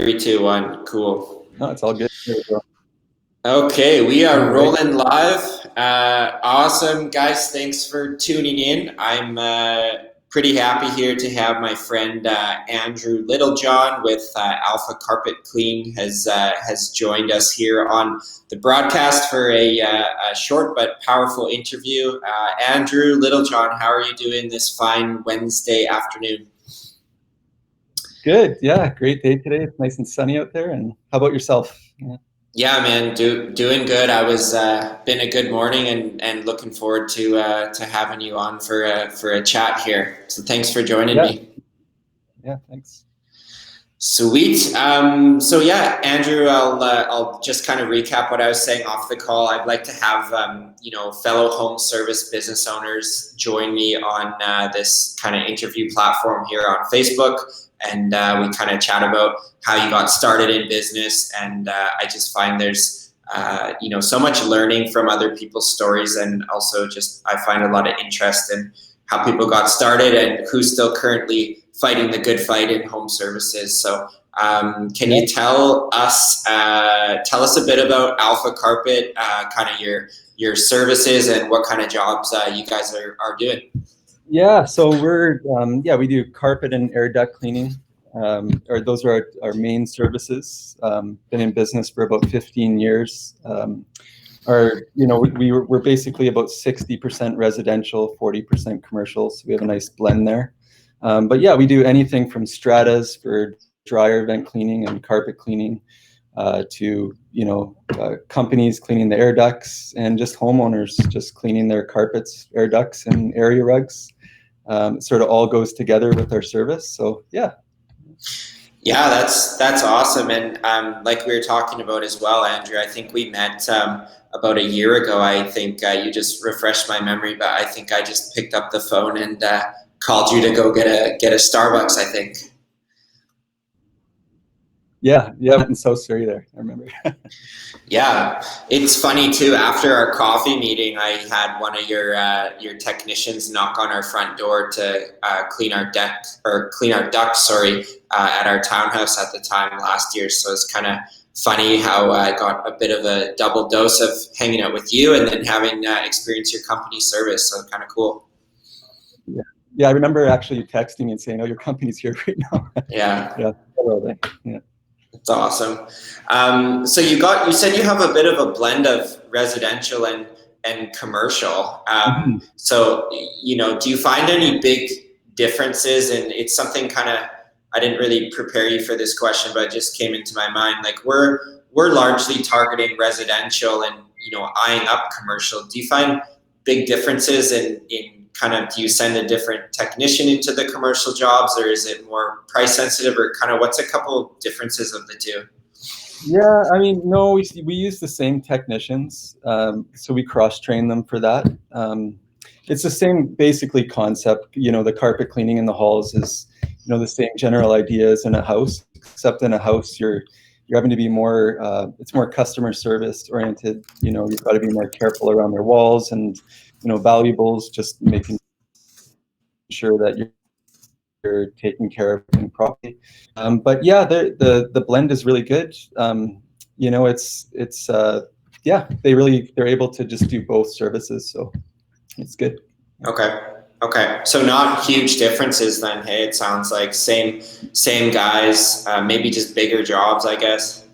Three, two, one. Cool. No, it's all good. There we go. Okay, we are All right. rolling live. Awesome, guys. Thanks for tuning in. I'm pretty happy here to have my friend Andrew LittleJohn with Alpha Carpet Clean has joined us here on the broadcast for a short but powerful interview. Andrew LittleJohn, how are you doing this fine Wednesday afternoon? Good. Yeah, great day today. It's nice and sunny out there. And how about yourself? Yeah, man, doing good. I was been a good morning and looking forward to having you on for a chat here. So thanks for joining me. Yeah, thanks. Sweet. So yeah, Andrew, I'll just kind of recap what I was saying off the call. I'd like to have fellow home service business owners join me on this kind of interview platform here on Facebook, and we kind of chat about how you got started in business. And I just find there's so much learning from other people's stories, and also just I find a lot of interest in how people got started and who's still currently fighting the good fight in home services. So can you tell us a bit about Alpha Carpet, kind of your services and what kind of jobs you guys are doing? Yeah, so we do carpet and air duct cleaning. Those are our main services. Been in business for about 15 years. We're basically about 60% residential, 40% commercial. So we have a nice blend there. But yeah, we do anything from stratas for dryer vent cleaning and carpet cleaning to companies cleaning the air ducts, and just homeowners just cleaning their carpets, air ducts, and area rugs. It sort of all goes together with our service. So yeah. Yeah, that's awesome. And like we were talking about as well, Andrew, I think we met about a year ago. I think you just refreshed my memory, but I think I just picked up the phone and called you to go get a Starbucks, I think. Yeah, in South Surrey there, I remember. Yeah, it's funny too. After our coffee meeting, I had one of your technicians knock on our front door to clean our ducts, at our townhouse at the time last year. So it's kind of funny how I got a bit of a double dose of hanging out with you and then having experienced your company service. So kind of cool. Yeah, I remember actually you texting me and saying, "Oh, your company's here right now." Yeah. Yeah. That's awesome. So you said you have a bit of a blend of residential and commercial. So, do you find any big differences? And it's something kind of, I didn't really prepare you for this question, but it just came into my mind. Like we're largely targeting residential and, eyeing up commercial. Do you find big differences in kind of, do you send a different technician into the commercial jobs, or is it more price sensitive, or kind of what's a couple differences of the two? Yeah, I mean, no, we use the same technicians, so we cross-train them for that. It's the same basically concept. The carpet cleaning in the halls is, the same general ideas in a house, except in a house you're having to be more, it's more customer service oriented. You've got to be more careful around their walls and, valuables, just making sure that you're taking care of them properly. But yeah, the blend is really good. They're able to just do both services, so it's good. Okay. So not huge differences then. Hey, it sounds like same guys, maybe just bigger jobs, I guess.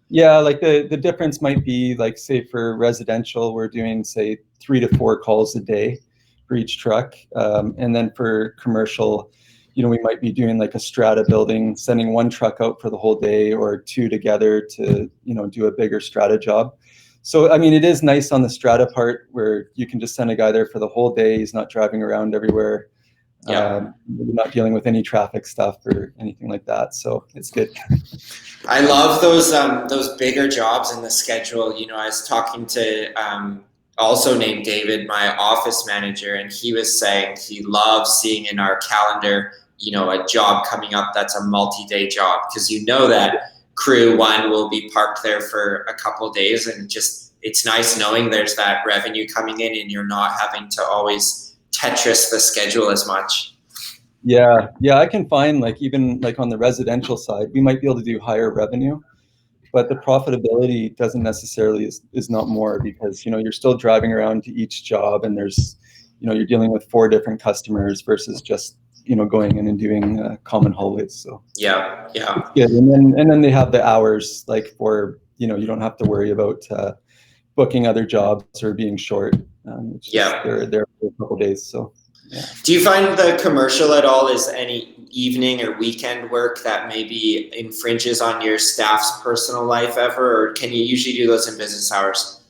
Yeah, like the difference might be, like, say for residential, we're doing say 3 to 4 calls a day for each truck, and then for commercial, we might be doing like a strata building, sending 1 truck out for the whole day or 2 together to do a bigger strata job. So I mean, it is nice on the strata part where you can just send a guy there for the whole day. He's not driving around everywhere. You're not dealing with any traffic stuff or anything like that, so it's good. I love those bigger jobs in the schedule. I was talking to also named David, my office manager, and he was saying he loves seeing in our calendar, a job coming up that's a multi-day job, because that crew 1 will be parked there for a couple of days, and just it's nice knowing there's that revenue coming in and you're not having to always Tetris the schedule as much. Yeah, I can find like even like on the residential side, we might be able to do higher revenue, but the profitability doesn't necessarily is not more, because you're still driving around to each job, and there's you're dealing with 4 different customers versus just going in and doing common hallways. So Yeah, it's yeah, good. And then they have the hours, like for you don't have to worry about booking other jobs or being short. It's just yeah. they're there for a couple days. So yeah. Do you find the commercial at all is any evening or weekend work that maybe infringes on your staff's personal life ever, or can you usually do those in business hours?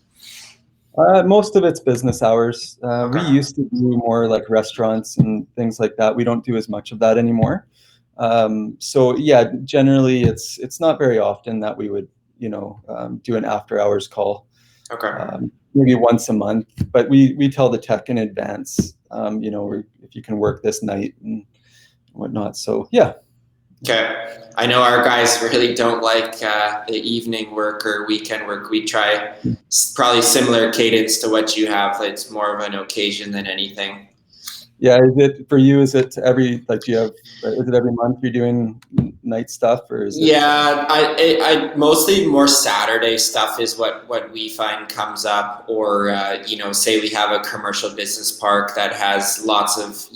Most of it's business hours. We Okay. used to do more like restaurants and things like that. We don't do as much of that anymore. So yeah, generally it's not very often that we would do an after hours call. Okay. Maybe once a month, but we tell the tech in advance. If you can work this night and whatnot. So yeah. Okay. I know our guys really don't like the evening work or weekend work. We try probably similar cadence to what you have. It's more of an occasion than anything. Yeah, is it for you? Is it every like do you have? Is it every month you're doing night stuff, or is it? Yeah, I mostly more Saturday stuff is what we find comes up, or say we have a commercial business park that has lots of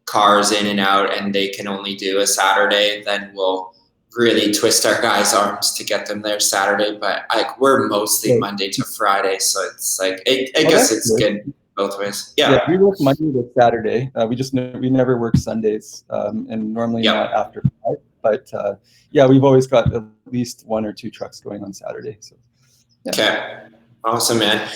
cars in and out, and they can only do a Saturday. Then we'll really twist our guys' arms to get them there Saturday. But we're mostly Right. Monday to Friday, so it's like I Oh, guess that's it's good. good both ways. Yeah, Yeah, we work Monday to Saturday. We never work Sundays, and normally not yeah. after 5. But yeah, we've always got at least 1 or 2 trucks going on Saturday. So yeah. Okay. Awesome, man.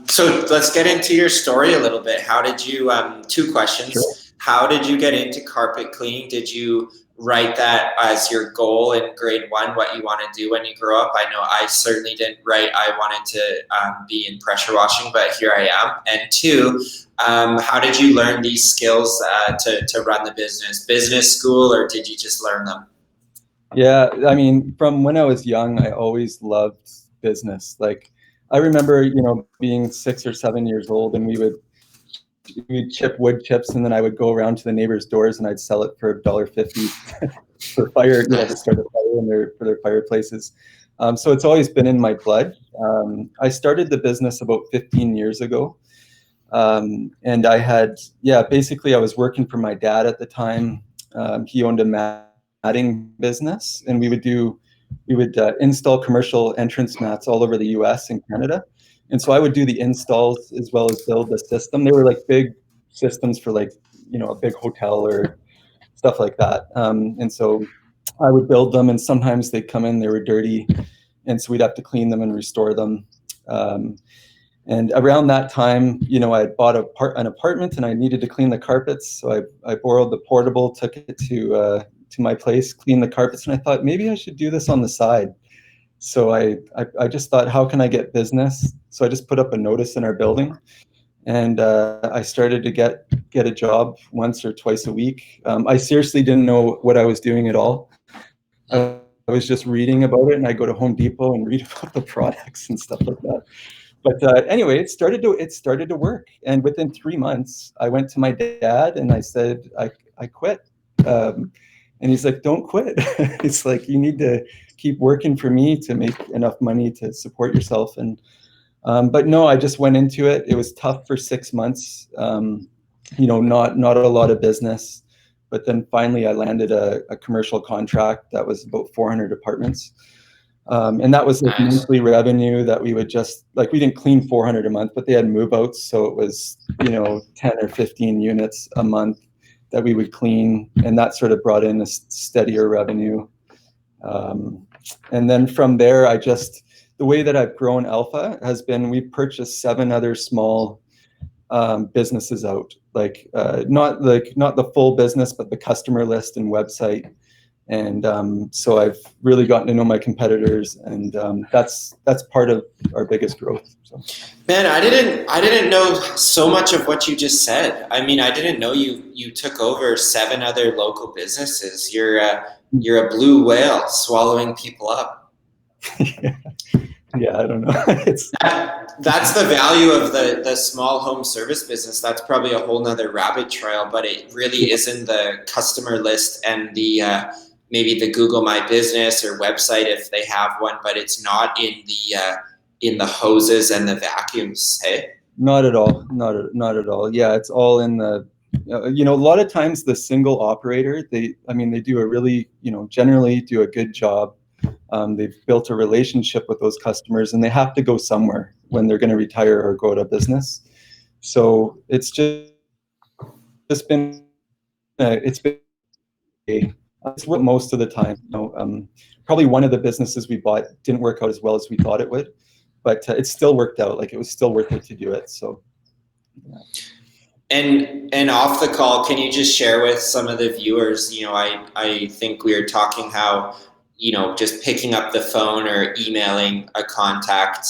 So let's get into your story a little bit. How did you, two Sure. questions. How did you get into carpet cleaning? Did you write that as your goal in grade 1, what you want to do when you grow up? I know I certainly didn't write I wanted to be in pressure washing, but here I am. And 2, how did you learn these skills to run the business? Business school, or did you just learn them? Yeah, I mean, from when I was young, I always loved business. Like, I remember, being 6 or 7 years old, and we'd chip wood chips, and then I would go around to the neighbors' doors, and I'd sell it for $1.50 for fire, to Nice. start a fire for their fireplaces. So it's always been in my blood. I started the business about 15 years ago, and basically I was working for my dad at the time. He owned a matting business, and we would install commercial entrance mats all over the U.S. and Canada. And so I would do the installs as well as build the system. They were like big systems for like a big hotel or stuff like that. And so I would build them, and sometimes they'd come in, they were dirty, and so we'd have to clean them and restore them. And around that time, I had bought an apartment, and I needed to clean the carpets. So I borrowed the portable, took it to my place, cleaned the carpets, and I thought maybe I should do this on the side. So I just thought, how can I get business? So I just put up a notice in our building, and I started to get a job once or twice a week. I seriously didn't know what I was doing at all. I was just reading about it, and I go to Home Depot and read about the products and stuff like that. But anyway, it started to work, and within 3 months, I went to my dad and I said, I quit. And he's like, "Don't quit." It's like, you need to keep working for me to make enough money to support yourself. And but no, I just went into it. It was tough for 6 months. Not a lot of business, but then finally I landed a commercial contract that was about 400 apartments. And that was like Nice. monthly revenue that we would just like, we didn't clean 400 a month, but they had move outs. So it was, 10 or 15 units a month that we would clean. And that sort of brought in a steadier revenue. And then from there, the way that I've grown Alpha has been, we purchased 7 other small businesses out, not the full business, but the customer list and website. And so I've really gotten to know my competitors, and that's part of our biggest growth. So. Man, I didn't know so much of what you just said. I mean, I didn't know you took over 7 other local businesses. You're a blue whale swallowing people up. Yeah, I don't know. It's That's the value of the small home service business. That's probably a whole nother rabbit trail, but it really is in the customer list and the maybe the Google My Business or website if they have one, but it's not in the hoses and the vacuums. Hey. not at all. Not at all. Yeah, it's all in the. A lot of times the single operator, they do a really, generally do a good job. They've built a relationship with those customers, and they have to go somewhere when they're going to retire or go out of business. So it's just been it's been it's what most of the time. Probably one of the businesses we bought didn't work out as well as we thought it would, but it still worked out. Like, it was still worth it to do it. So. Yeah. And off the call, can you just share with some of the viewers, I think we were talking how, just picking up the phone or emailing a contact,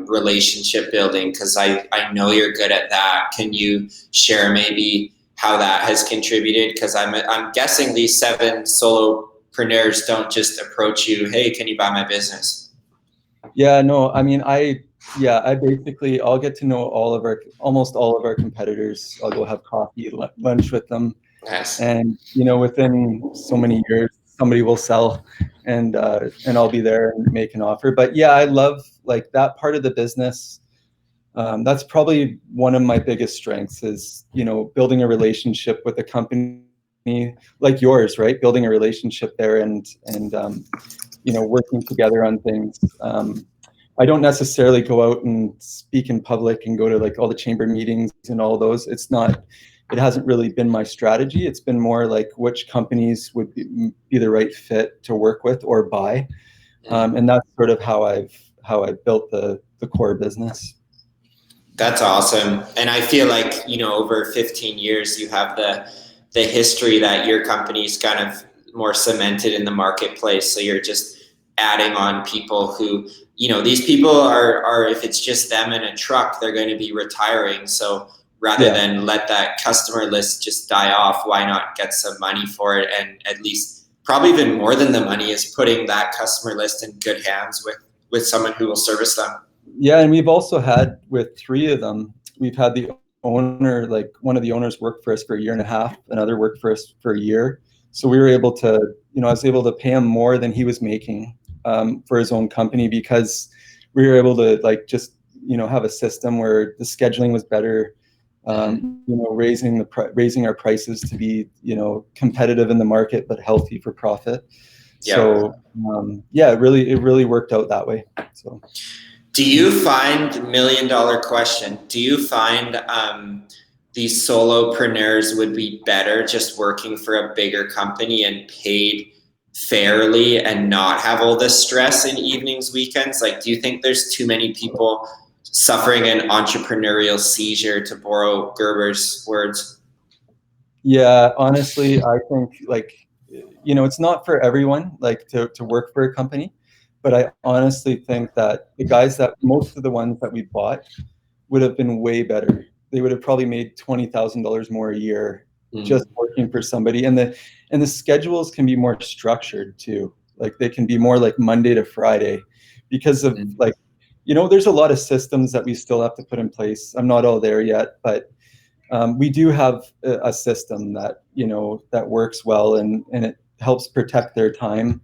relationship building, because I know you're good at that. Can you share maybe how that has contributed? Because I'm guessing these 7 solopreneurs don't just approach you, hey, can you buy my business? Yeah, no, I'll get to know almost all of our competitors. I'll go have coffee, lunch with them. Yes. And, within so many years, somebody will sell, and I'll be there and make an offer. But yeah, I love like that part of the business. That's probably one of my biggest strengths is, building a relationship with a company like yours, right? Building a relationship there and working together on things. I don't necessarily go out and speak in public and go to like all the chamber meetings and all those. It hasn't really been my strategy. It's been more like which companies would be the right fit to work with or buy. And that's sort of how I've built the core business. That's awesome. And I feel like, over 15 years, you have the history that your company's kind of more cemented in the marketplace. So you're just adding on people who, these people are, if it's just them in a truck, they're going to be retiring. So rather than let that customer list just die off, why not get some money for it? And at least probably even more than the money is putting that customer list in good hands with someone who will service them. Yeah. And we've also had, with 3 of them, we've had the owner, like one of the owners worked for us for 1.5 years, another worked for us for 1 year. So we were able to, I was able to pay him more than he was making for his own company, because we were able to like just, have a system where the scheduling was better, raising our prices to be, competitive in the market, but healthy for profit. Yeah. So it really worked out that way. So. Do you find, $1 million question, do you find these solopreneurs would be better just working for a bigger company and paid fairly and not have all this stress in evenings, weekends? Like, do you think there's too many people suffering an entrepreneurial seizure, to borrow Gerber's words? Yeah, honestly, I think it's not for everyone, like to work for a company. But I honestly think that most of the ones that we bought would have been way better. They would have probably made $20,000 more a year just working for somebody. And the schedules can be more structured too. Like, they can be more like Monday to Friday, because of there's a lot of systems that we still have to put in place. I'm not all there yet, but we do have a system that, that works well, and it helps protect their time.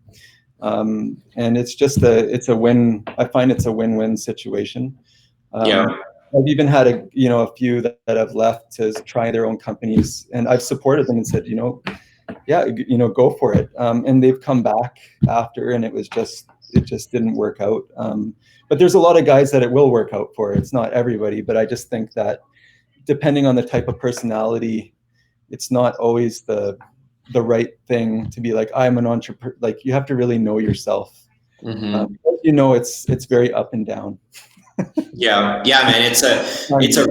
And it's just a win. I find it's a win-win situation. I've even had a few that have left to try their own companies, and I've supported them and said, go for it. And they've come back after, and it just didn't work out. But there's a lot of guys that it will work out for. It's not everybody, but I just think that depending on the type of personality, it's not always the right thing to be like, I'm an entrepreneur. Like, you have to really know yourself. It's very up and down. Yeah, man. It's a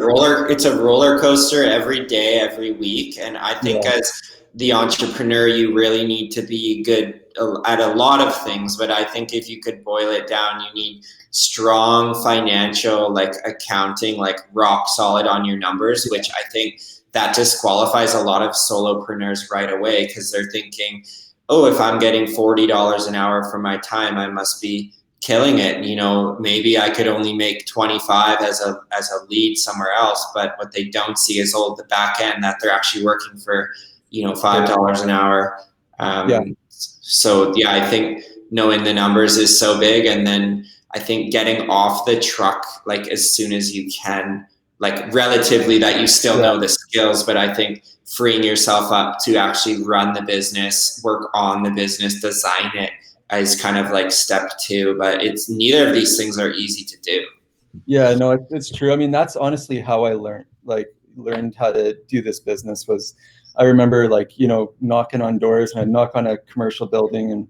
roller coaster every day, every week. And I think as the entrepreneur, you really need to be good at a lot of things. But I think if you could boil it down, you need strong financial, like accounting, like rock solid on your numbers, which I think that disqualifies a lot of solopreneurs right away, because they're thinking, oh, if I'm getting $40 an hour for my time, I must be killing it. You know, maybe I could only make 25 as a lead somewhere else, but what they don't see is all the back end that they're actually working for, you know, $5 an hour. So yeah, I think knowing the numbers is so big, and then I think getting off the truck like as soon as you can, like relatively that you still know the skills, but I think freeing yourself up to actually run the business, work on the business, design it is kind of like step two. But it's neither of these things are easy to do. Yeah, no, it's true. I mean, that's honestly how I learned how to do this business. Was I remember, like, you know, knocking on doors, and I'd knock on a commercial building, and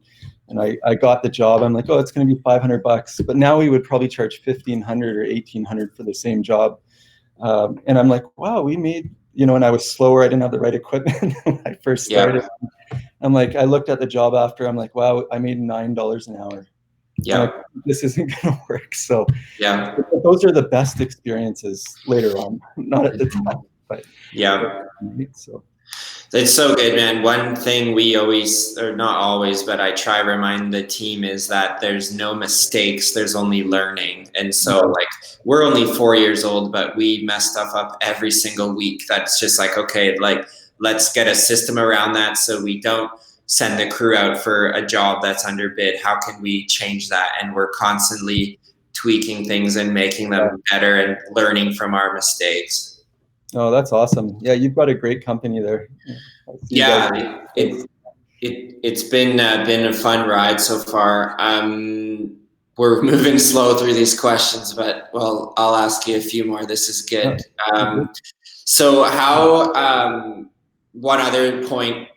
I got the job. I'm like, oh, it's going to be $500, but now we would probably charge $1,500 or $1,800 for the same job. And I'm like, wow, we made, you know, and I was slower. I didn't have the right equipment when I first started. I'm like, I looked at the job after, I'm like, wow, I made $9 an hour. Yeah. Like, this isn't going to work. So yeah, those are the best experiences later on, not at the time, but yeah. So It's so good, man. One thing we always, or not always, but I try to remind the team is that there's no mistakes, there's only learning. And so, like, we're only 4 years old, but we mess stuff up every single week. That's just like, okay, like, let's get a system around that so we don't send the crew out for a job that's underbid. How can we change that? And we're constantly tweaking things and making them better and learning from our mistakes. Oh, that's awesome. Yeah, you've got a great company there. Yeah, it's been a fun ride so far. We're moving slow through these questions, but well, I'll ask you a few more. This is good. So how one other point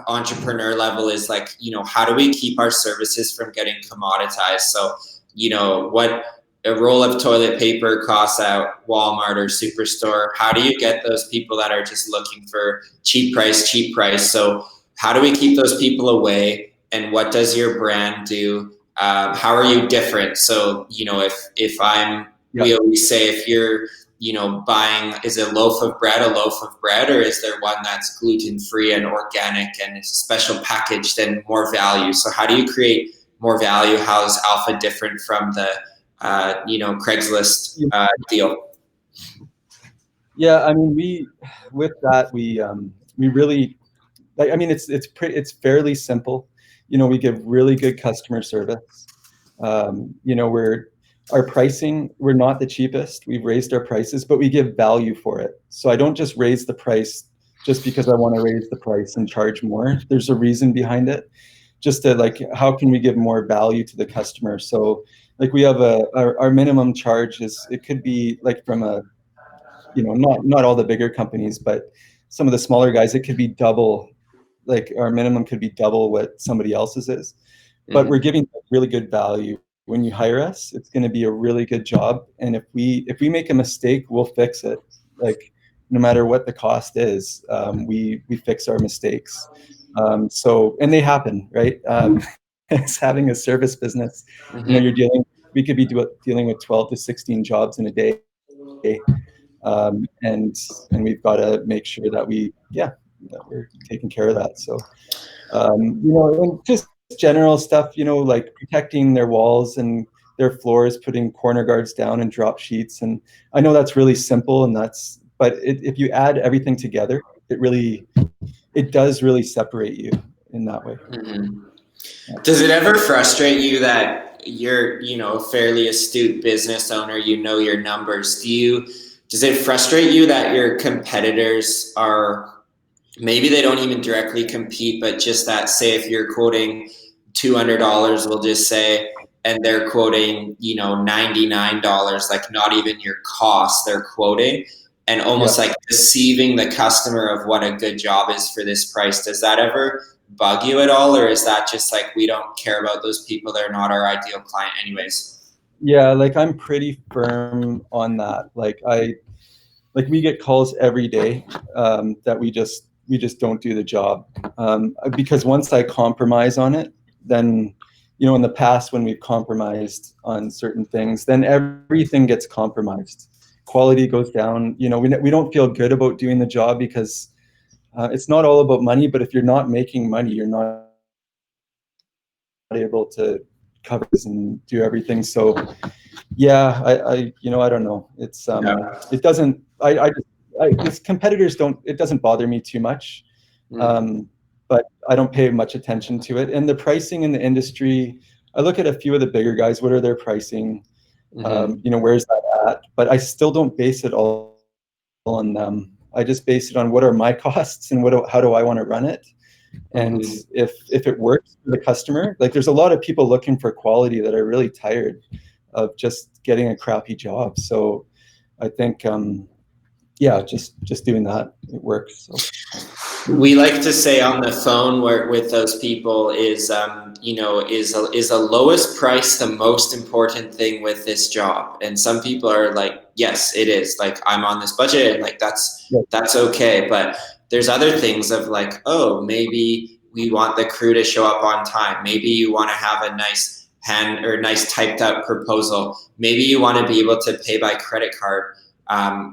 entrepreneur level is, like, you know, how do we keep our services from getting commoditized? So, you know, what a roll of toilet paper costs at Walmart or Superstore. How do you get those people that are just looking for cheap price? So how do we keep those people away? And what does your brand do? How are you different? So, you know, we always say, if you're, you know, buying, is a loaf of bread, or is there one that's gluten-free and organic and is special packaged and more value? So how do you create more value? How is Alpha different from the, you know, Craigslist deal? Yeah, I mean, we really, like, I mean, it's fairly simple. You know, we give really good customer service. You know, our pricing, we're not the cheapest. We've raised our prices, but we give value for it. So I don't just raise the price just because I want to raise the price and charge more. There's a reason behind it. Just to, like, how can we give more value to the customer? So, like, we have our minimum charge is, it could be like from a, you know, not all the bigger companies, but some of the smaller guys, it could be double. Like, our minimum could be double what somebody else's is, but we're giving really good value. When you hire us, it's going to be a really good job, and if we make a mistake, we'll fix it. Like, no matter what the cost is, we fix our mistakes. So, and they happen, right? It's having a service business. You know, we could be dealing with 12 to 16 jobs in a day. And we've got to make sure that that we're taking care of that. So, you know, and just general stuff, you know, like protecting their walls and their floors, putting corner guards down and drop sheets. And I know that's really simple, but if you add everything together, it does really separate you in that way. Does it ever frustrate you that you're, you know, a fairly astute business owner, you know your numbers? Does it frustrate you that your competitors are, maybe they don't even directly compete, but just that, say, if you're quoting $200, we'll just say, and they're quoting, you know, $99, like not even your cost they're quoting, and almost like deceiving the customer of what a good job is for this price. Does that ever bug you at all, or is that just like, we don't care about those people, they're not our ideal client anyways? Yeah, like, I'm pretty firm on that. Like, we get calls every day that we just don't do the job, because once I compromise on it, then, you know, in the past when we've compromised on certain things, then everything gets compromised. Quality goes down. You know, we don't feel good about doing the job because it's not all about money, but if you're not making money, you're not able to covers and do everything. So yeah, I I don't know. It's it doesn't. These competitors don't. It doesn't bother me too much, but I don't pay much attention to it. And the pricing in the industry, I look at a few of the bigger guys. What are their pricing? Where's that at? But I still don't base it all on them. I just base it on what are my costs and how do I want to run it. And if it works for the customer, like there's a lot of people looking for quality that are really tired of just getting a crappy job. So I think just doing that, it works. So. We like to say on the phone with those people is the lowest price the most important thing with this job? And some people are like, yes, it is. Like, I'm on this budget, and like that's okay. But there's other things of like, oh, maybe we want the crew to show up on time. Maybe you want to have a nice nice typed out proposal. Maybe you want to be able to pay by credit card.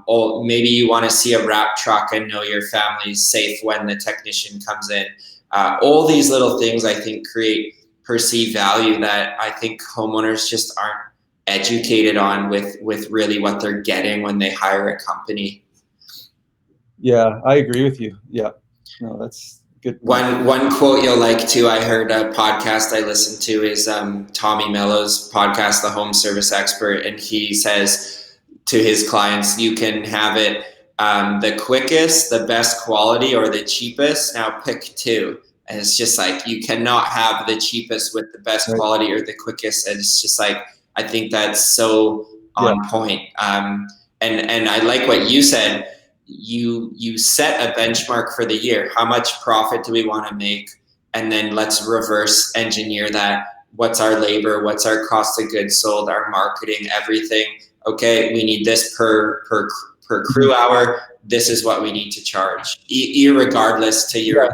Or maybe you want to see a wrap truck and know your family's safe when the technician comes in. All these little things, I think, create perceived value that I think homeowners just aren't educated on with really what they're getting when they hire a company. Yeah, I agree with you. Yeah, no, that's good. One quote you'll like too, I heard a podcast I listened to is Tommy Mello's podcast, The Home Service Expert, and he says to his clients, you can have it the quickest, the best quality, or the cheapest. Now pick two. And it's just like, you cannot have the cheapest with the best quality or the quickest. And it's just like, I think that's so on point. And I like what you said. You set a benchmark for the year. How much profit do we want to make? And then let's reverse engineer that. What's our labor? What's our cost of goods sold? Our marketing, everything. Okay, we need this per crew hour. This is what we need to charge, irregardless to your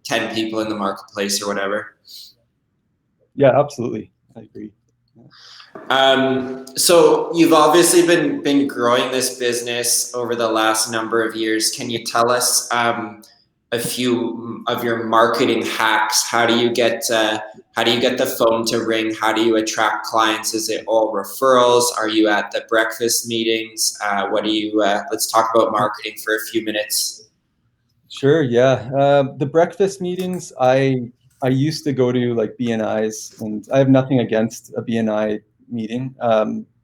10 people in the marketplace or whatever. Yeah, absolutely. I agree. So you've obviously been growing this business over the last number of years. Can you tell us a few of your marketing hacks? How do you get the phone to ring? How do you attract clients? Is it all referrals? Are you at the breakfast meetings? Let's talk about marketing for a few minutes. Sure. Yeah. The breakfast meetings, I used to go to like BNIs, and I have nothing against a BNI meeting.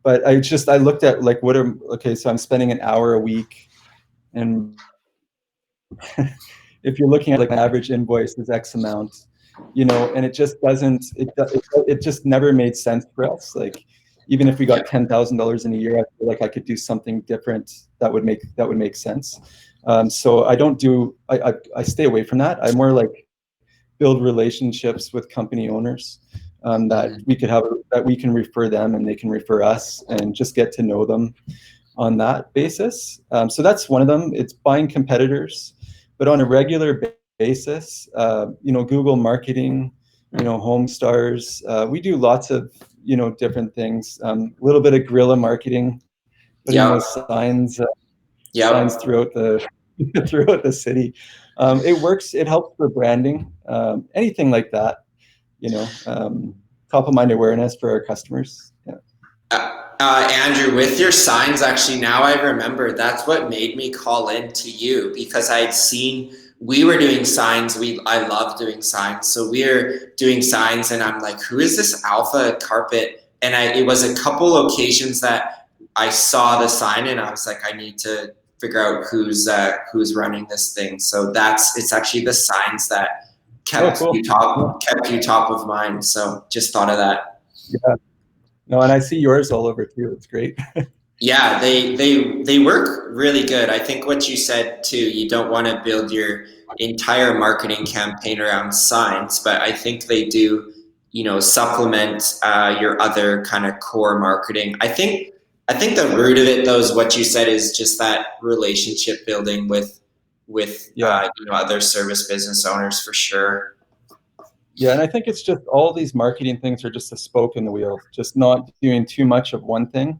But I looked at like, so I'm spending an hour a week, and if you're looking at like an average invoice is X amount, and it just doesn't, it just never made sense for us. Like, even if we got $10,000 in a year, I feel like I could do something different that would make sense. So I stay away from that. I more like build relationships with company owners that we can refer them and they can refer us, and just get to know them on that basis. So that's one of them. It's buying competitors, but on a regular basis, Google marketing, Home Stars. We do lots of, different things. A little bit of guerrilla marketing, putting those signs throughout the city. It works. It helps for branding. Anything like that, top of mind awareness for our customers. Yeah. Andrew, with your signs, actually, now I remember that's what made me call in to you, because I'd seen we were doing signs. I love doing signs. So we're doing signs, and I'm like, who is this Alpha Carpet? And it was a couple occasions that I saw the sign, and I was like, I need to figure out who's running this thing. So it's actually the signs that kept you top of mind. So just thought of that. Yeah. No, and I see yours all over too. It's great. Yeah, they work really good. I think what you said too, you don't want to build your entire marketing campaign around signs, but I think they do, supplement your other kind of core marketing. I think the root of it, though, is what you said, is just that relationship building with other service business owners, for sure. Yeah, and I think it's just all these marketing things are just a spoke in the wheel, just not doing too much of one thing.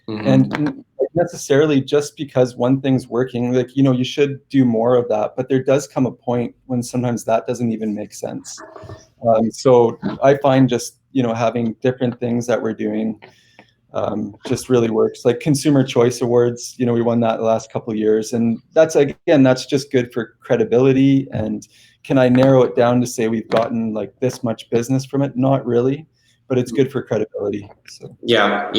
Mm-hmm. And necessarily just because one thing's working, like, you should do more of that. But there does come a point when sometimes that doesn't even make sense. So I find just having different things that we're doing just really works. Like Consumer Choice Awards, we won that the last couple of years, and that's just good for credibility. And can I narrow it down to say we've gotten like this much business from it? Not really, but it's good for credibility. So yeah,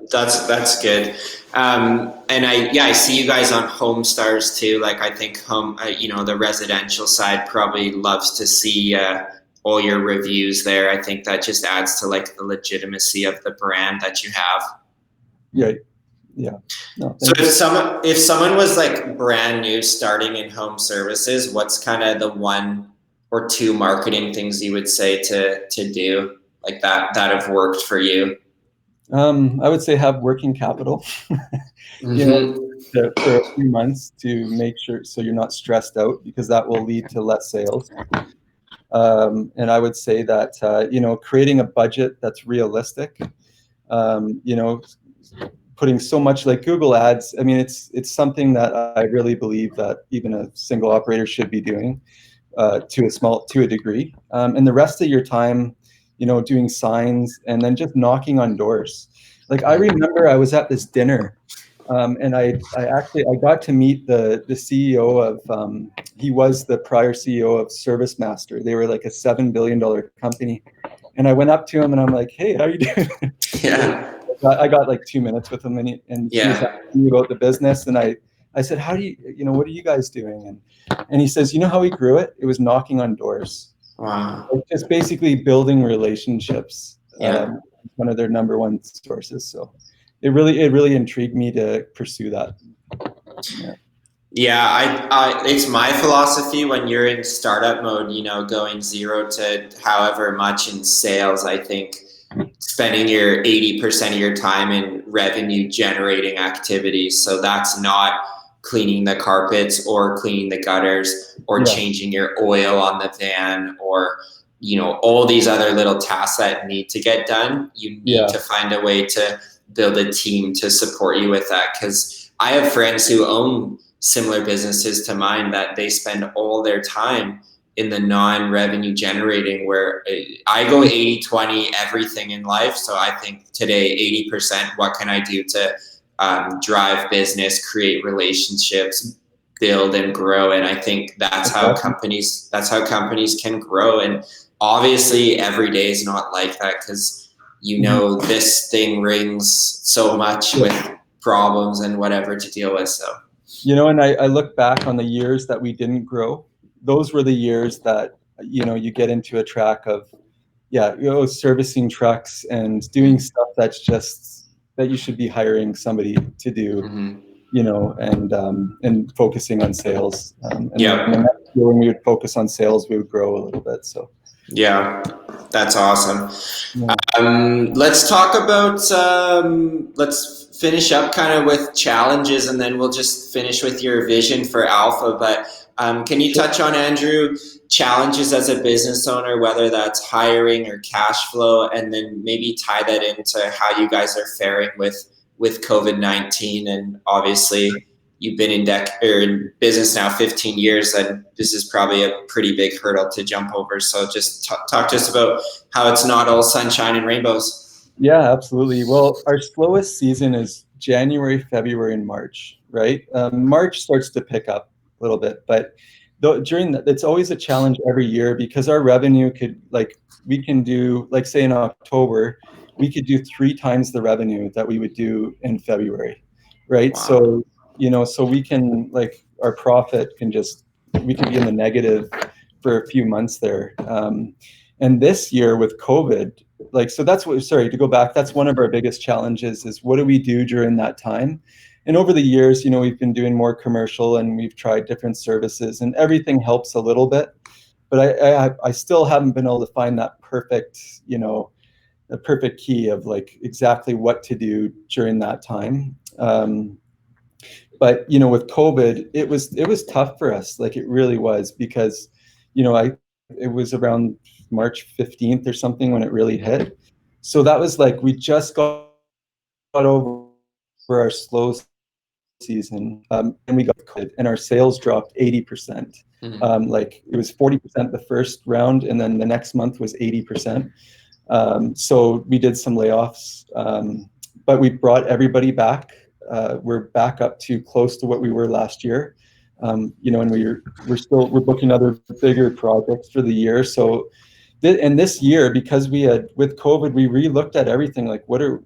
that's good. And I see you guys on Home Stars too. Like I think the residential side probably loves to see all your reviews there. I think that just adds to like the legitimacy of the brand that you have. Yeah. No, so if someone was like brand new starting in home services, what's kind of the one or two marketing things you would say to do like that have worked for you? I would say have working capital, for a few months to make sure so you're not stressed out, because that will lead to less sales. And I would say that, creating a budget that's realistic, putting so much like Google Ads. I mean, it's something that I really believe that even a single operator should be doing to a degree. And the rest of your time, doing signs and then just knocking on doors. Like I remember I was at this dinner, and I got to meet the CEO of he was the prior CEO of ServiceMaster. They were like a $7 billion company. And I went up to him and I'm like, hey, how are you doing? Yeah. I got like 2 minutes with him, and he was asking me about the business. And I said, how do what are you guys doing? And he says, how he grew it? It was knocking on doors. Wow. Like just basically building relationships. Yeah. One of their number one sources. So it really intrigued me to pursue that. Yeah, it's my philosophy when you're in startup mode, going zero to however much in sales. I think spending your 80% of your time in revenue generating activities. So that's not cleaning the carpets or cleaning the gutters or changing your oil on the van or, all these other little tasks that need to get done. You need to find a way to build a team to support you with that. Because I have friends who own similar businesses to mine that they spend all their time in the non-revenue generating, where I go 80-20 everything in life. So I think today 80%, what can I do to drive business, create relationships, build and grow? And I think that's how companies can grow. And obviously every day is not like that, because this thing rings so much with problems and whatever to deal with. So and I look back on the years that we didn't grow. Those were the years that you get into a track of servicing trucks and doing stuff that's just that you should be hiring somebody to do, and focusing on sales. And when we would focus on sales, we would grow a little bit. So yeah, that's awesome. Let's talk about let's finish up kind of with challenges, and then we'll just finish with your vision for Alpha. But can you touch on, Andrew, challenges as a business owner, whether that's hiring or cash flow, and then maybe tie that into how you guys are faring with COVID-19? And obviously you've been in business now 15 years, and this is probably a pretty big hurdle to jump over. So just talk to us about how it's not all sunshine and rainbows. Yeah, absolutely. Well, our slowest season is January, February, and March, right? March starts to pick up a little bit, but during that, it's always a challenge every year, because our revenue we can do, like say in October, we could do 3 times the revenue that we would do in February, right? Wow. So we can, our profit we can be in the negative for a few months there. And this year with COVID, to go back, that's one of our biggest challenges, is what do we do during that time? And over the years, we've been doing more commercial, and we've tried different services, and everything helps a little bit. But I still haven't been able to find that perfect, the perfect key of exactly what to do during that time. But with COVID, it was tough for us. It really was, because it was around March 15th or something when it really hit. So that was we just got over our slow season, and we got COVID, and our sales dropped 80%. It was 40% the first round, and then the next month was 80%. So we did some layoffs, but we brought everybody back. We're back up to close to what we were last year. And we're booking other bigger projects for the year. So, and this year, because with COVID, we re-looked at everything. Like, where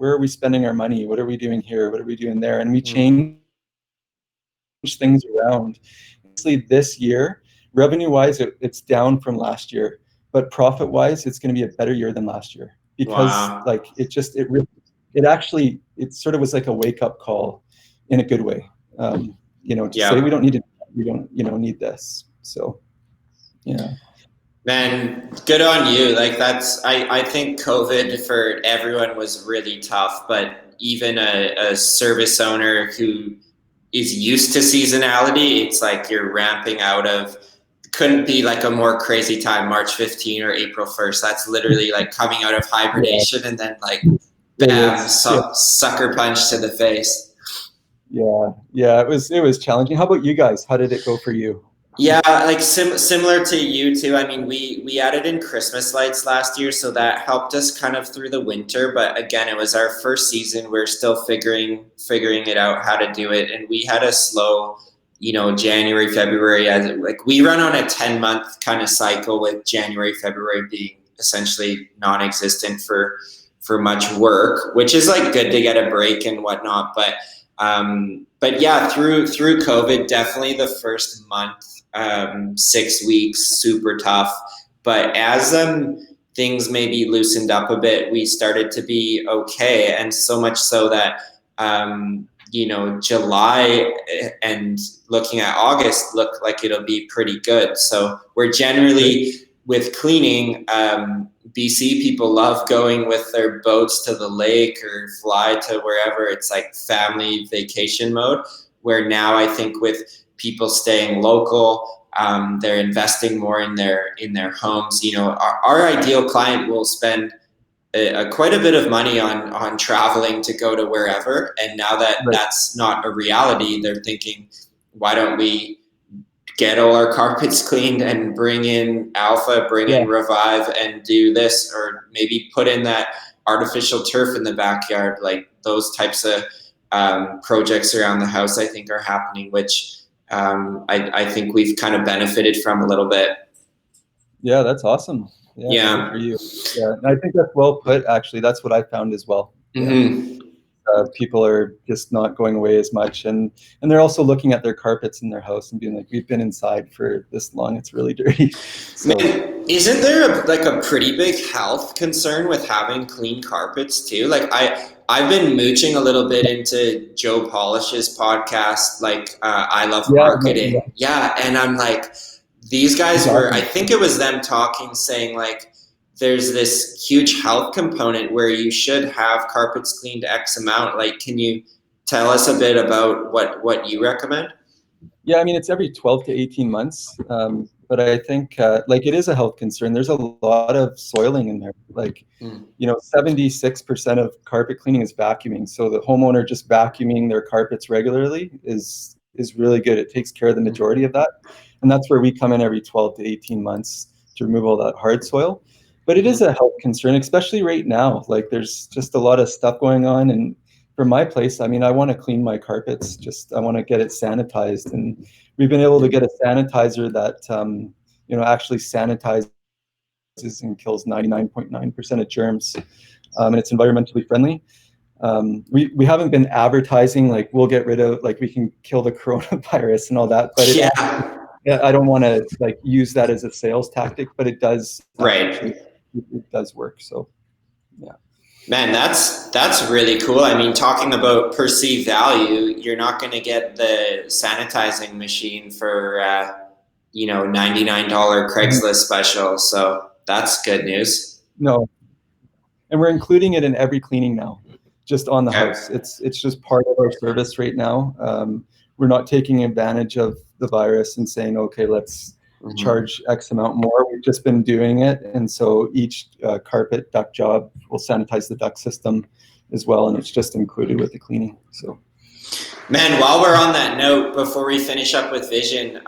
are we spending our money? What are we doing here? What are we doing there? And we changed things around. Honestly, this year, revenue-wise, it's down from last year, but profit-wise, it's going to be a better year than last year, because like it sort of was like a wake-up call in a good way. Say we don't need this. So, yeah. Man, good on you. Like I think COVID for everyone was really tough, but even a service owner who is used to seasonality, it's like you're ramping out of, couldn't be like a more crazy time, March 15 or April 1st. That's literally like coming out of hibernation and then like, bam, sucker punch to the face. Yeah, it was challenging. How about you guys? How did it go for you? Yeah, like similar to you too. I mean, we added in Christmas lights last year, so that helped us kind of through the winter. But again, it was our first season. We're still figuring it out how to do it, and we had a slow, January, February. Like we run on a 10-month kind of cycle, with January, February being essentially non-existent for much work, which is like good to get a break and whatnot. But yeah, through COVID, definitely the first month. 6 weeks, super tough. But as things maybe loosened up a bit, we started to be okay. And so much so that, July and looking at August look like it'll be pretty good. So we're generally, with cleaning, BC people love going with their boats to the lake or fly to wherever. It's like family vacation mode, where now I think with people staying local, they're investing more in their homes. Our ideal client will spend quite a bit of money on traveling to go to wherever. And now that that's not a reality, they're thinking, why don't we get all our carpets cleaned and bring in Alpha, in Revive, and do this, or maybe put in that artificial turf in the backyard. Like those types of projects around the house, I think, are happening, which I think we've kind of benefited from a little bit. Yeah, that's awesome. Yeah. Good for you. Yeah, and I think that's well put. Actually, that's what I found as well. Mm-hmm. People are just not going away as much, and they're also looking at their carpets in their house and being like, "We've been inside for this long; it's really dirty." So, man, isn't there a pretty big health concern with having clean carpets too? Like I've been mooching a little bit into Joe Polish's podcast, like I Love Marketing. Yeah, and I'm like, these guys were, I think it was them talking, saying like, there's this huge health component where you should have carpets cleaned X amount. Like, can you tell us a bit about what you recommend? Yeah, I mean, it's every 12 to 18 months. But I think it is a health concern. There's a lot of soiling in there. 76% of carpet cleaning is vacuuming. So the homeowner just vacuuming their carpets regularly is really good. It takes care of the majority of that. And that's where we come in every 12 to 18 months to remove all that hard soil. But it is a health concern, especially right now. Like there's just a lot of stuff going on. And for my place, I mean, I want to clean my carpets. I want to get it sanitized. And we've been able to get a sanitizer that, actually sanitizes and kills 99.9% of germs. And it's environmentally friendly. We haven't been advertising like we'll get rid of, like we can kill the coronavirus and all that. But I don't want to use that as a sales tactic, but it does. It does work. So, yeah. Man, that's really cool. I mean, talking about perceived value, you're not going to get the sanitizing machine for $99 Craigslist special. So that's good news. No, and we're including it in every cleaning now, just on the house. It's just part of our service right now. We're not taking advantage of the virus and saying, okay, let's charge X amount more. We've just been doing it. And so each carpet duct job will sanitize the duct system as well. And it's just included with the cleaning. So, man, while we're on that note, before we finish up with Vision,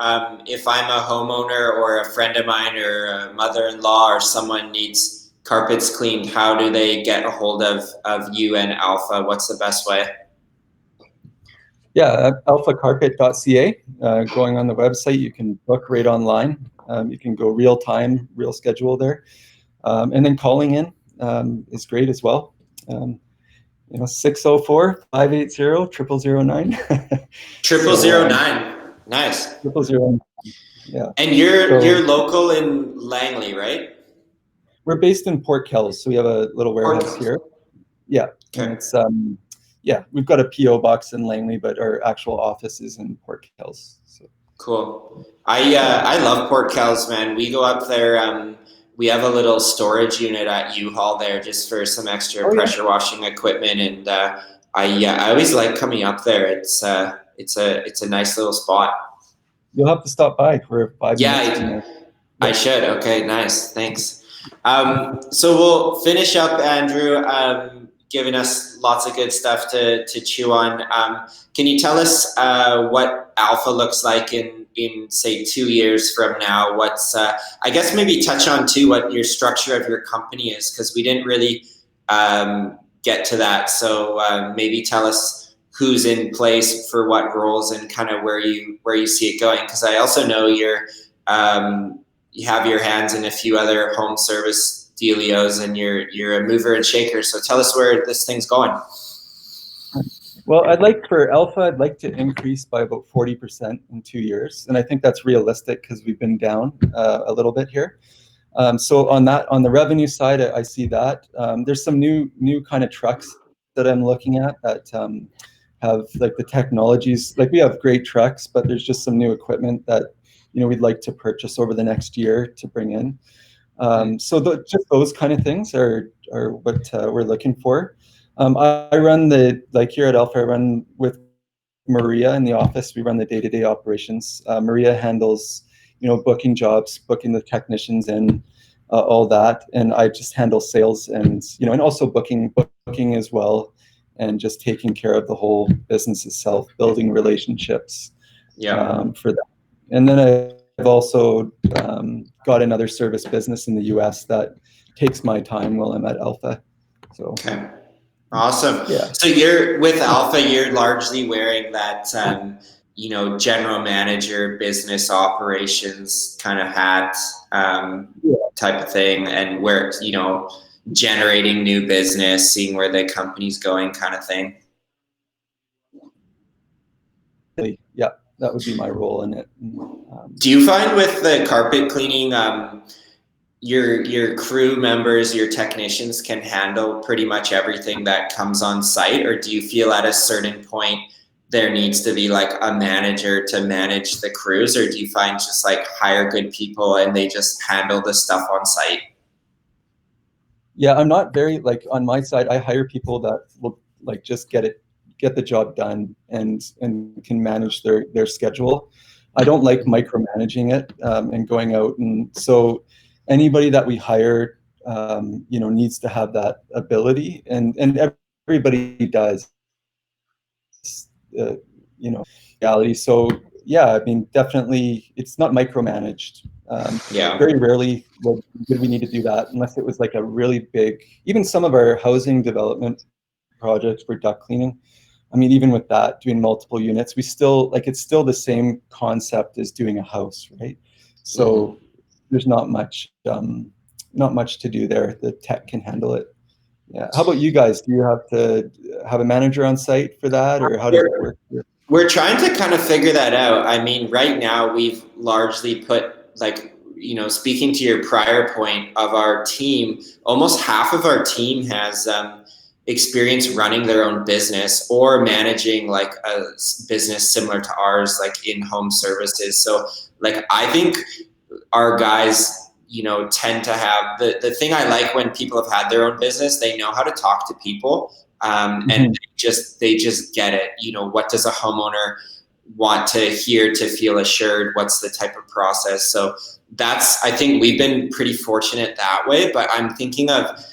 if I'm a homeowner or a friend of mine or a mother-in-law or someone needs carpets cleaned, how do they get a hold of you and Alpha? What's the best way? Yeah, alphacarpet.ca. Going on the website, you can book right online. You can go real time, real schedule there. And then calling in is great as well. 604-580-0009. 0009. Nice. 0009. Yeah. And you're local in Langley, right? We're based in Port Kells, so we have a little warehouse here. Yeah, okay. And it's we've got a PO box in Langley, but our actual office is in Port Kells. So. Cool. I love Port Kells, man. We go up there. We have a little storage unit at U-Haul there just for some extra pressure washing equipment, and I always like coming up there. It's a nice little spot. You'll have to stop by for 5 minutes. Yeah, I should. Okay, nice. Thanks. So we'll finish up, Andrew, giving us lots of good stuff to chew on. Can you tell us what Alpha looks like in say 2 years from now? What's I guess maybe touch on too what your structure of your company is, because we didn't really get to that. So maybe tell us who's in place for what roles and kind of where you see it going. Because I also know you have your hands in a few other home service dealios, and you're a mover and shaker. So tell us where this thing's going. Well, I'd like to increase by about 40% in 2 years, and I think that's realistic because we've been down a little bit here. So on the revenue side, I see that there's some new kind of trucks that I'm looking at that have like the technologies. Like we have great trucks, but there's just some new equipment that we'd like to purchase over the next year to bring in. So just those kind of things are what we're looking for. I run here at Alpha, I run with Maria in the office. We run the day-to-day operations. Maria handles, booking jobs, booking the technicians in, all that. And I just handle sales and also booking as well, and just taking care of the whole business itself, building relationships for that. And then I've also got another service business in the US that takes my time while I'm at Alpha. So. Okay. Awesome. Yeah. So you're with Alpha, you're largely wearing that, general manager, business operations kind of hat type of thing, and where, generating new business, seeing where the company's going kind of thing. Yeah, that would be my role in it. Do you find with the carpet cleaning, your crew members, your technicians can handle pretty much everything that comes on site, or do you feel at a certain point there needs to be like a manager to manage the crews, or do you find just like hire good people and they just handle the stuff on site? Yeah, I'm not very on my side. I hire people that will just get the job done and can manage their schedule. I don't like micromanaging it and going out, and so anybody that we hire, needs to have that ability, and everybody does, reality. So yeah, I mean, definitely, it's not micromanaged. Very rarely would we need to do that unless it was like a really big. Even some of our housing development projects for duct cleaning. I mean, even with that, doing multiple units, we still it's still the same concept as doing a house, right? So there's not much to do there. The tech can handle it. Yeah. How about you guys? Do you have to have a manager on site for that, or how does it work? We're trying to kind of figure that out. I mean, right now we've largely put speaking to your prior point of our team, almost half of our team has experience running their own business or managing like a business similar to ours, like in home services. So I think our guys, tend to have the thing I like when people have had their own business, they know how to talk to people, and they just get it. What does a homeowner want to hear to feel assured? What's the type of process? So I think we've been pretty fortunate that way, but I'm thinking of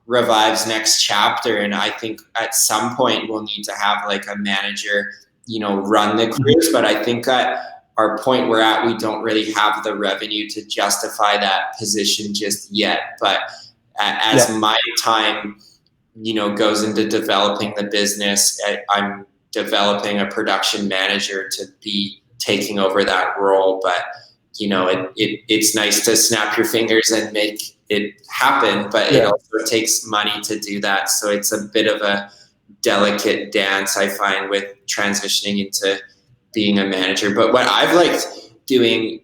Revive's next chapter, and I think at some point we'll need to have like a manager, run the cruise, but I think at our point we're at, we don't really have the revenue to justify that position just yet. But as my time, goes into developing the business, I'm developing a production manager to be taking over that role. But it's nice to snap your fingers and make it happen, but it also takes money to do that. So it's a bit of a delicate dance, I find, with transitioning into being a manager. But what I've liked doing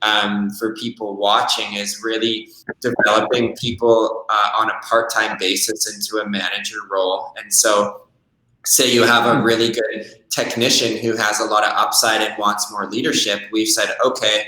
for people watching is really developing people on a part-time basis into a manager role. And so say you have a really good technician who has a lot of upside and wants more leadership. We've said, okay,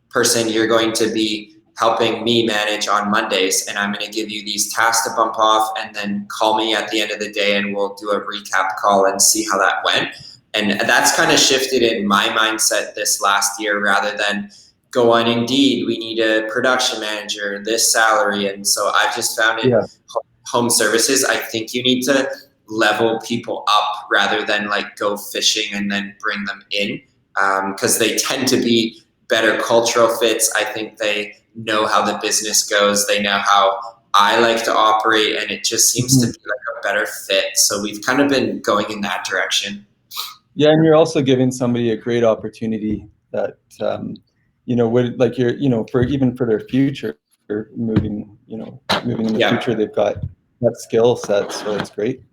person, you're going to be helping me manage on Mondays, and I'm going to give you these tasks to bump off, and then call me at the end of the day and we'll do a recap call and see how that went. And that's kind of shifted in my mindset this last year, rather than go on Indeed, we need a production manager, this salary. And so I've just found in home services, I think you need to level people up rather than like go fishing and then bring them in, because they tend to be better cultural fits. I think they know how the business goes. They know how I like to operate, and it just seems to be like a better fit. So we've kind of been going in that direction. Yeah, and you're also giving somebody a great opportunity that would, like, for even for their future, moving in the future, they've got that skill set. So it's great.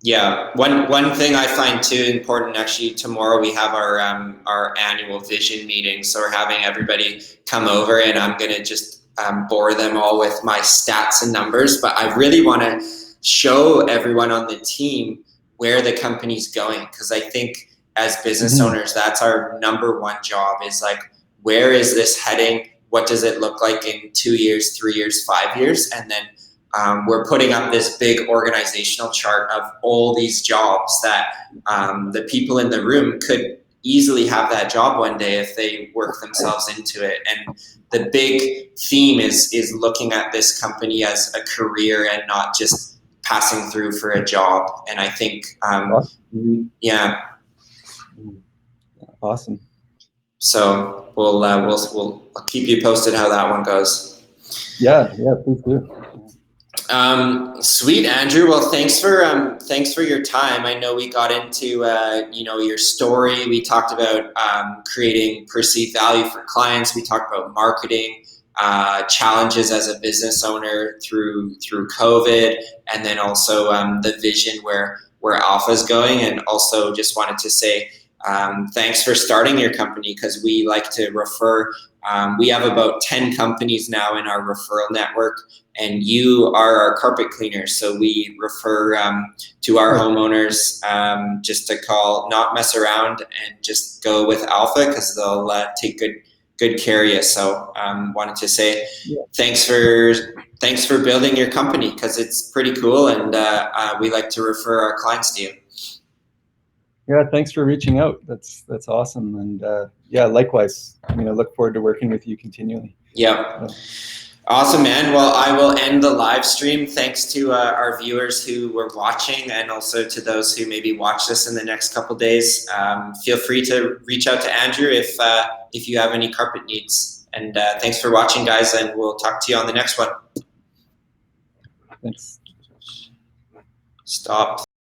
Yeah. One thing I find too important, actually, tomorrow we have our annual vision meeting. So we're having everybody come over, and I'm going to just bore them all with my stats and numbers. But I really want to show everyone on the team where the company's going, because I think as business owners, that's our number one job, is like, where is this heading? What does it look like in 2 years, 3 years, 5 years? And then we're putting up this big organizational chart of all these jobs that the people in the room could easily have that job one day if they work themselves into it. And the big theme is looking at this company as a career and not just passing through for a job. And I think, Awesome. So we'll keep you posted how that one goes. Yeah, please do. Sweet, Andrew. Well, thanks for your time. I know we got into your story. We talked about creating perceived value for clients. We talked about marketing, challenges as a business owner through COVID, and then also the vision where Alpha's going. And also just wanted to say thanks for starting your company, because we like to refer. We have about 10 companies now in our referral network, and you are our carpet cleaner. So we refer to our homeowners just to call, not mess around, and just go with Alpha, because they'll take good care of you. So wanted to say thanks for building your company, because it's pretty cool, and we like to refer our clients to you. Yeah, thanks for reaching out. That's awesome. And likewise. Look forward to working with you continually. Yeah. Awesome, man. Well, I will end the live stream. Thanks to our viewers who were watching, and also to those who maybe watch this in the next couple of days. Feel free to reach out to Andrew if you have any carpet needs. And thanks for watching, guys, and we'll talk to you on the next one. Thanks. Stop.